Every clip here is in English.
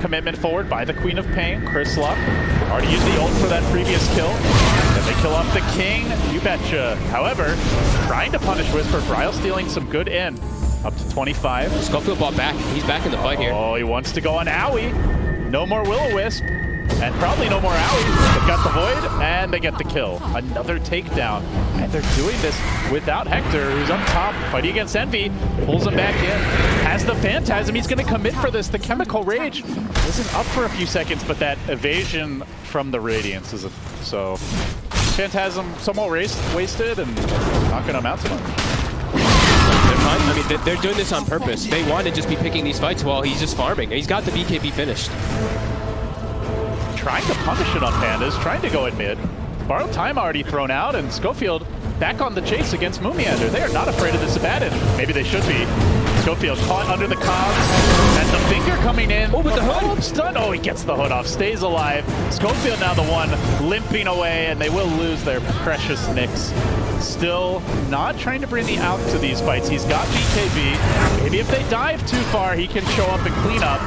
Commitment forward by the Queen of Pain, Chris Luck. Already used the ult for that previous kill. And they kill off the King, you betcha. However, trying to punish Whisper, Bryle stealing some good in. Up to 25. Schofield bought back. He's back in the fight here. Oh, he wants to go on Owie. No more Will-O-Wisp. And probably no more Owie. They've got the Void, and they get the kill. Another takedown. And they're doing this without Hector, who's up top, fighting against Envy. Pulls him back in. Has the Phantasm. He's going to commit for this. The Chemical Rage isn't up for a few seconds, but that evasion from the Radiance is so... Phantasm somewhat wasted and not going to amount to much. I mean, they're doing this on purpose. They want to just be picking these fights while he's just farming. He's got the BKB finished. Trying to punish it on Pandas, trying to go in mid. Borrowed time already thrown out, and Schofield back on the chase against Moomiander. They are not afraid of this Abaddon. Maybe they should be. Schofield caught under the cogs, and the finger coming in. Oh, with the hood! Stun. Oh, he gets the hood off, stays alive. Schofield now the one limping away, and they will lose their precious Nyx. Still not trying to bring the out to these fights. He's got BKB. Maybe if they dive too far, he can show up and clean up.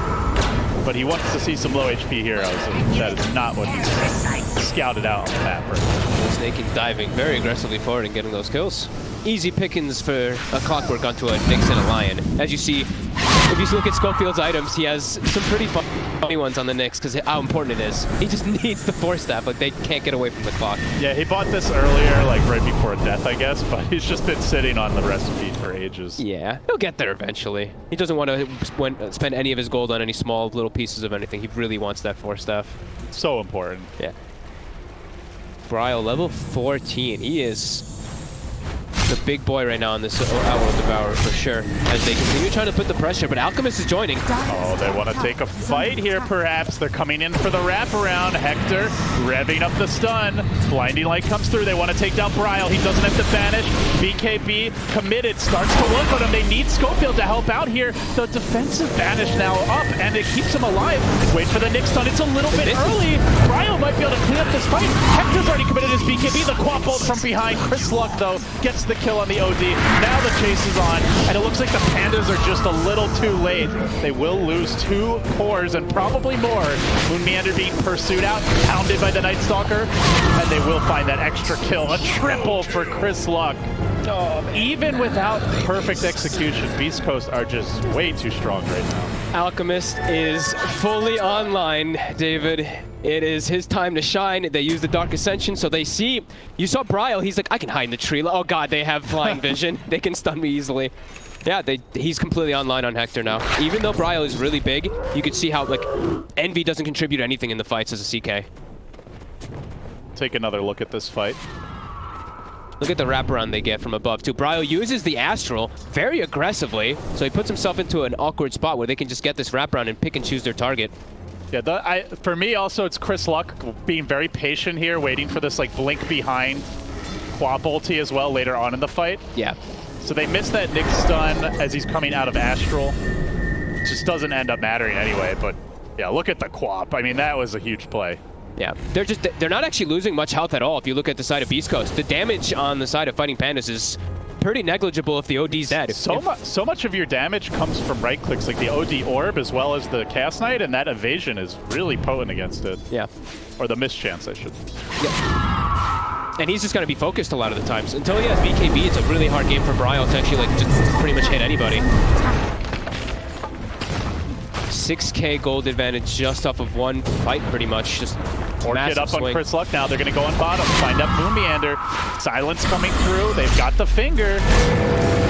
But he wants to see some low HP heroes, and that is not what he's scouted out on the map right now. Snaking diving very aggressively forward and getting those kills. Easy pickings for a Clockwork onto a Nyx and a Lion. As you see, if you look at Schofield's items, he has some pretty funny ones on the Nyx because how important it is. He just needs the Force Staff, like they can't get away from the clock. Yeah, he bought this earlier, like right before death, I guess, but he's just been sitting on the recipe for ages. Yeah, he'll get there eventually. He doesn't want to spend any of his gold on any small little pieces of anything. He really wants that Force Staff. So important. Yeah. Bryle, level 14. He is the big boy right now on this Owl Devourer for sure, as they continue trying to put the pressure, but Alchemist is joining. Oh, they want to take a fight here, perhaps. They're coming in for the wraparound. Hector revving up the stun. Blinding Light comes through. They want to take down Bryle. He doesn't have to banish. BKB committed. Starts to work on him. They need Schofield to help out here. The defensive banish now up, and it keeps him alive. Wait for the Nyx stun. It's a little bit early. Bryle might be able to clean up this fight. Hector's already committed his BKB. The quad bolt from behind. Chris Luck, though, gets the kill on the OD. Now the chase is on, and it looks like the Pandas are just a little too late. They will lose 2 cores and probably more. Moonmeander being pursued out, pounded by the Night Stalker, and they will find that extra kill. A triple for Chris Luck. Oh, even without perfect execution, Beast Coast are just way too strong right now. Alchemist is fully online, David. It is his time to shine. They use the Dark Ascension, so they see... You saw Bryle, he's like, I can hide in the tree. Oh god, they have flying vision. They can stun me easily. Yeah, he's completely online on Hector now. Even though Bryle is really big, you could see how, like, Envy doesn't contribute anything in the fights as a CK. Take another look at this fight. Look at the wraparound they get from above, too. Bryle uses the Astral very aggressively, so he puts himself into an awkward spot where they can just get this wraparound and pick and choose their target. Yeah, for me also, it's Chris Luck being very patient here, waiting for this like blink behind quad ulti as well later on in the fight. Yeah. So they miss that Nyx stun as he's coming out of Astral. It just doesn't end up mattering anyway, but yeah, look at the quap. I mean, that was a huge play. Yeah, they're not actually losing much health at all if you look at the side of Beast Coast. The damage on the side of Fighting Pandas is pretty negligible if the OD's dead. So much of your damage comes from right clicks, like the OD Orb as well as the Chaos Knight, and that evasion is really potent against it. Yeah. Or the mischance, I should. Yeah. And he's just going to be focused a lot of the times. Until he has BKB, it's a really hard game for Bryle to actually like just pretty much hit anybody. 6k gold advantage just off of one fight, pretty much. Just Orchid up on Chris Luck now. They're going to go on bottom, find out Moonmeander. Silence coming through. They've got the finger.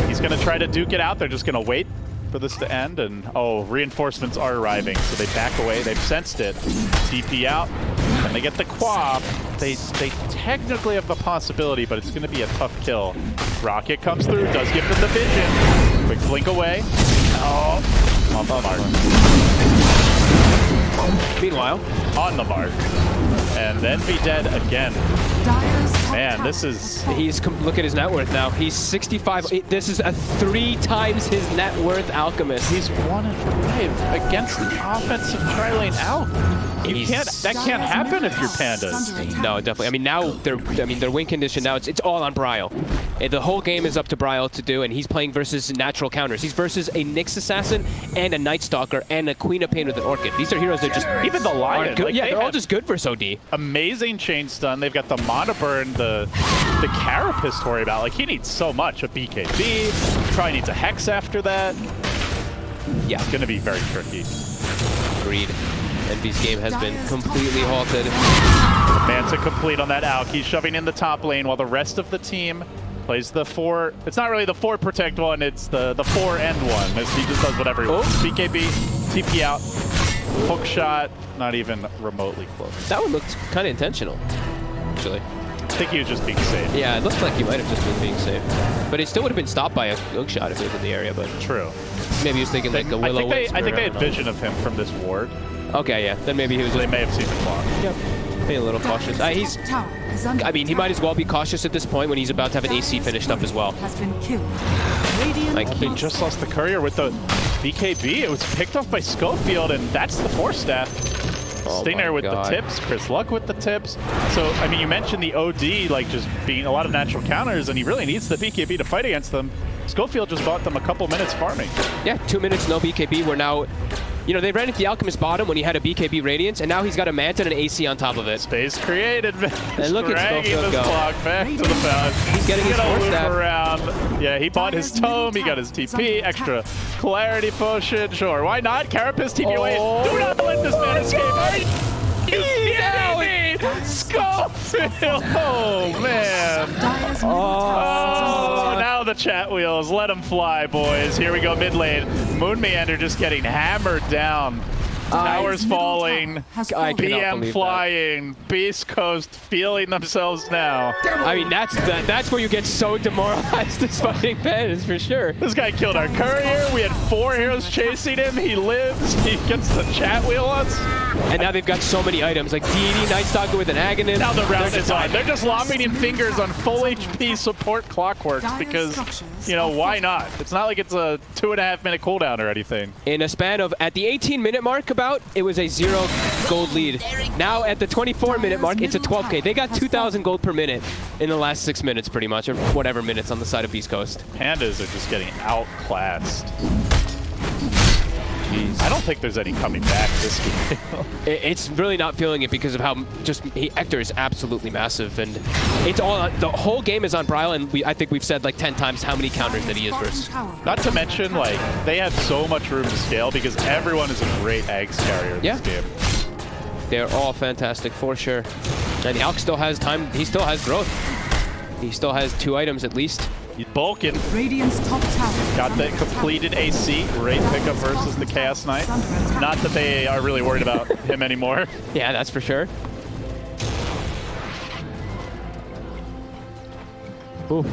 He's going to try to duke it out. They're just going to wait for this to end. And, oh, reinforcements are arriving. So they back away. They've sensed it. TP out. And they get the quap. They technically have the possibility, but it's going to be a tough kill. Rocket comes through. Does give them the vision. Quick blink away. Oh, on the mark. Meanwhile, on the mark. And then be dead again. Man, this is... look at his net worth now. He's 65. This is a 3 times his net worth Alchemist. He's 1-5 against the offensive tri-lane out. That can't happen if you're Pandas. No, definitely. I mean, now their win condition now it's all on Bryle. The whole game is up to Bryle to do, and he's playing versus natural counters. He's versus a Nyx Assassin and a Night Stalker and a Queen of Pain with an Orchid. These are heroes that just even the Lion. aren't good. Like, Yeah, they're all just good versus OD. Amazing chain stun. They've got the Monoburn, the Carapace to worry about. Like, he needs so much. A BKB, probably needs a Hex after that. Yeah. It's going to be very tricky. Agreed. Envy's game has been completely halted. Manta complete on that Alk. He's shoving in the top lane while the rest of the team plays the 4. It's not really the 4 protect one, it's the 4 end one. He just does whatever he wants. BKB, TP out, hook shot, not even remotely close. That one looked kind of intentional, actually. I think he was just being safe. Yeah, it looked like he might have just been being safe. But it still would have been stopped by a hook shot if it was in the area, but... True. Maybe he was thinking like a Willow. I think they had vision of him from this ward. Okay, yeah. Then maybe he was just... They may have seen the clock. Yep. Being a little cautious. I mean, he might as well be cautious at this point when he's about to have an AC finished up as well. Like, They just lost the courier with the BKB. It was picked up by Schofield, and that's the 4-staff. Stinger with the tips, Chris Luck with the tips. So, I mean, you mentioned the OD, like, just being a lot of natural counters, and he really needs the BKB to fight against them. Schofield just bought them a couple minutes farming. Yeah, 2 minutes, no BKB. We're now... You know, they ran at the Alchemist bottom when he had a BKB Radiance, and now he's got a Manta and an AC on top of it. Space created. And look at Schofield go. Clock back to the fountain. He's getting his loop 4-staff. around. Yeah, he bought his tome. He got his TP. Extra clarity potion. Sure, why not? Carapace TP away. Do not let this man escape. He's out. Schofield. Oh, man. Oh, now the chat wheels. Let them fly, boys. Here we go, mid lane. Moon Meander just getting hammered down. Towers falling, BM flying, Beast Coast feeling themselves now. I mean, that's where you get so demoralized as fighting Pens, for sure. This guy killed our courier. We had 4 heroes chasing him. He lives. He gets the chat wheel us. And now they've got so many items, like DD, Night Stalker with an Agonist. Now the round is on. They're just lobbing in fingers on full HP support Clockworks because, you know, why not? It's not like it's a 2.5-minute cooldown or anything. In a span of, at the 18-minute mark it was a 0 gold lead. Now at the 24-minute mark, it's a 12K. They got 2,000 gold per minute in the last 6 minutes, pretty much, or whatever minutes on the side of Beast Coast. Pandas are just getting outclassed. Jeez. I don't think there's any coming back this game. It's really not feeling it because of how Hector is absolutely massive, and it's all the whole game is on Bryle, and I think we've said like 10 times how many counters that he is versus. Not to mention, like, they have so much room to scale because everyone is a great Ags carrier in this game. They're all fantastic for sure. And Alk still has time. He still has growth. He still has 2 items at least. He's bulking. Radiant's top tower. Got the completed AC. Great pickup versus the Chaos Knight. Not that they are really worried about him anymore. Yeah, that's for sure. Oof.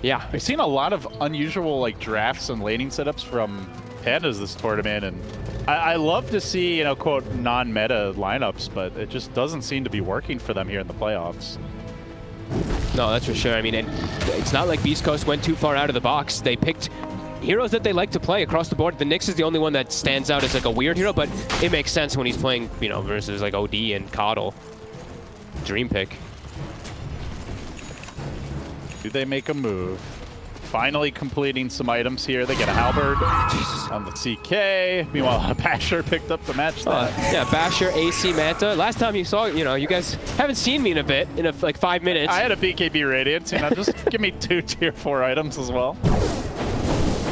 Yeah. We've seen a lot of unusual like drafts and laning setups from Pandas this tournament, and I love to see, you know, quote, non-meta lineups, but it just doesn't seem to be working for them here in the playoffs. No, that's for sure. I mean, it's not like Beast Coast went too far out of the box. They picked heroes that they like to play across the board. The Nyx is the only one that stands out as like a weird hero, but it makes sense when he's playing, you know, versus like OD and Coddle. Dream pick. Do they make a move? Finally completing some items here. They get a Halberd on the CK. Meanwhile, Basher picked up the match. Yeah, Basher, AC, Manta. Last time you saw, you know, you guys haven't seen me in a bit, like 5 minutes. I had a BKB Radiance, you know, just give me 2 tier 4 items as well.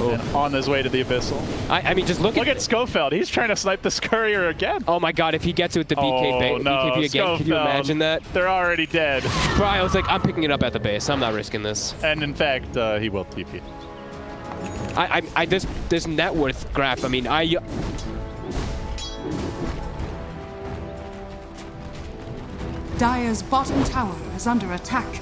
And on his way to the Abyssal. I mean, just look at Schofield. He's trying to snipe this courier again. Oh my god, if he gets it with the BKB again, Schofield. can you imagine that? They're already dead. Bryle was like, I'm picking it up at the base. I'm not risking this. And in fact, he will TP. This net worth graph, I mean, Dire's bottom tower is under attack.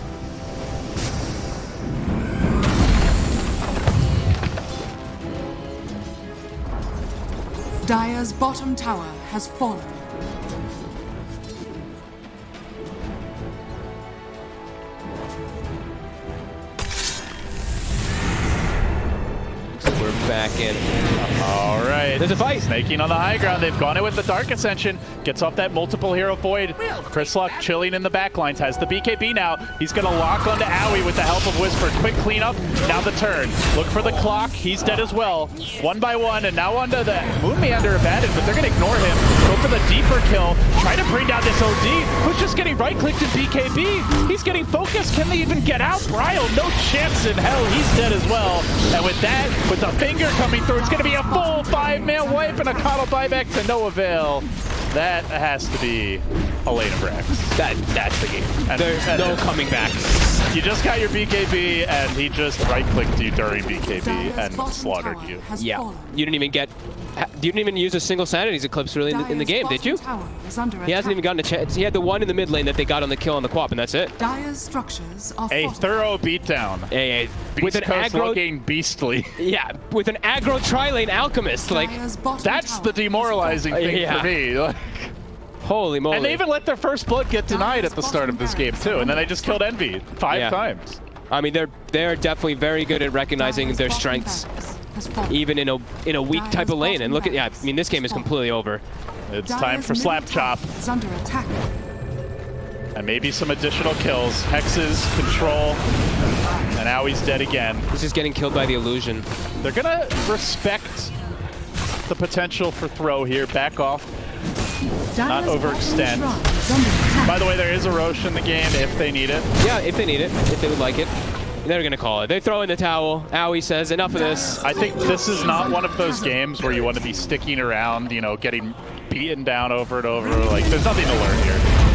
Dire's bottom tower has fallen. So we're back in. All right. There's a fight. Snaking on the high ground. They've gone in with the Dark Ascension. Gets off that multiple hero void. Chris Luck chilling in the backlines. Has the BKB now. He's going to lock onto Owie with the help of Whisper. Quick cleanup. Now the turn. Look for the clock. He's dead as well. One by one. And now onto the Moon Meander advantage, but they're going to ignore him. Go for the deeper kill. Try to bring down this OD, who's just getting right-clicked in BKB. He's getting focused. Can they even get out? Bryle, no chance in hell. He's dead as well. And with that, with the finger coming through, it's going to be a full 5-man wipe and a coddle buyback to no avail. That has to be Elena Brax. That's the game. And There's no coming back. You just got your BKB, and he just right-clicked you during BKB and slaughtered you. Yeah, you didn't even use a single Sanity's Eclipse really in the game, did you? He hasn't even gotten a chance. He had the one in the mid lane that they got on the kill on the Quap, and that's it. Dire's structures are A thorough beatdown. With an aggro, looking beastly. yeah, with an aggro tri-lane Alchemist, like That's the demoralizing thing for me. holy moly. And they even let their first blood get denied at the start of this game too, and then they just killed Envy 5 times. I mean, they're definitely very good at recognizing their strengths, even in a weak type of lane. And look at, I mean, this game is completely over. It's time for Slap Chop. And maybe some additional kills. Hexes, control, and now he's dead again. He's just getting killed by the illusion. They're gonna respect the potential for throw here. Back off. Not overextend. By the way, there is a Roche in the game if they need it. Yeah, if they need it, if they would like it. They're going to call it. They throw in the towel. Owie says, enough of this. I think this is not one of those games where you want to be sticking around, you know, getting beaten down over and over. Like, there's nothing to learn here.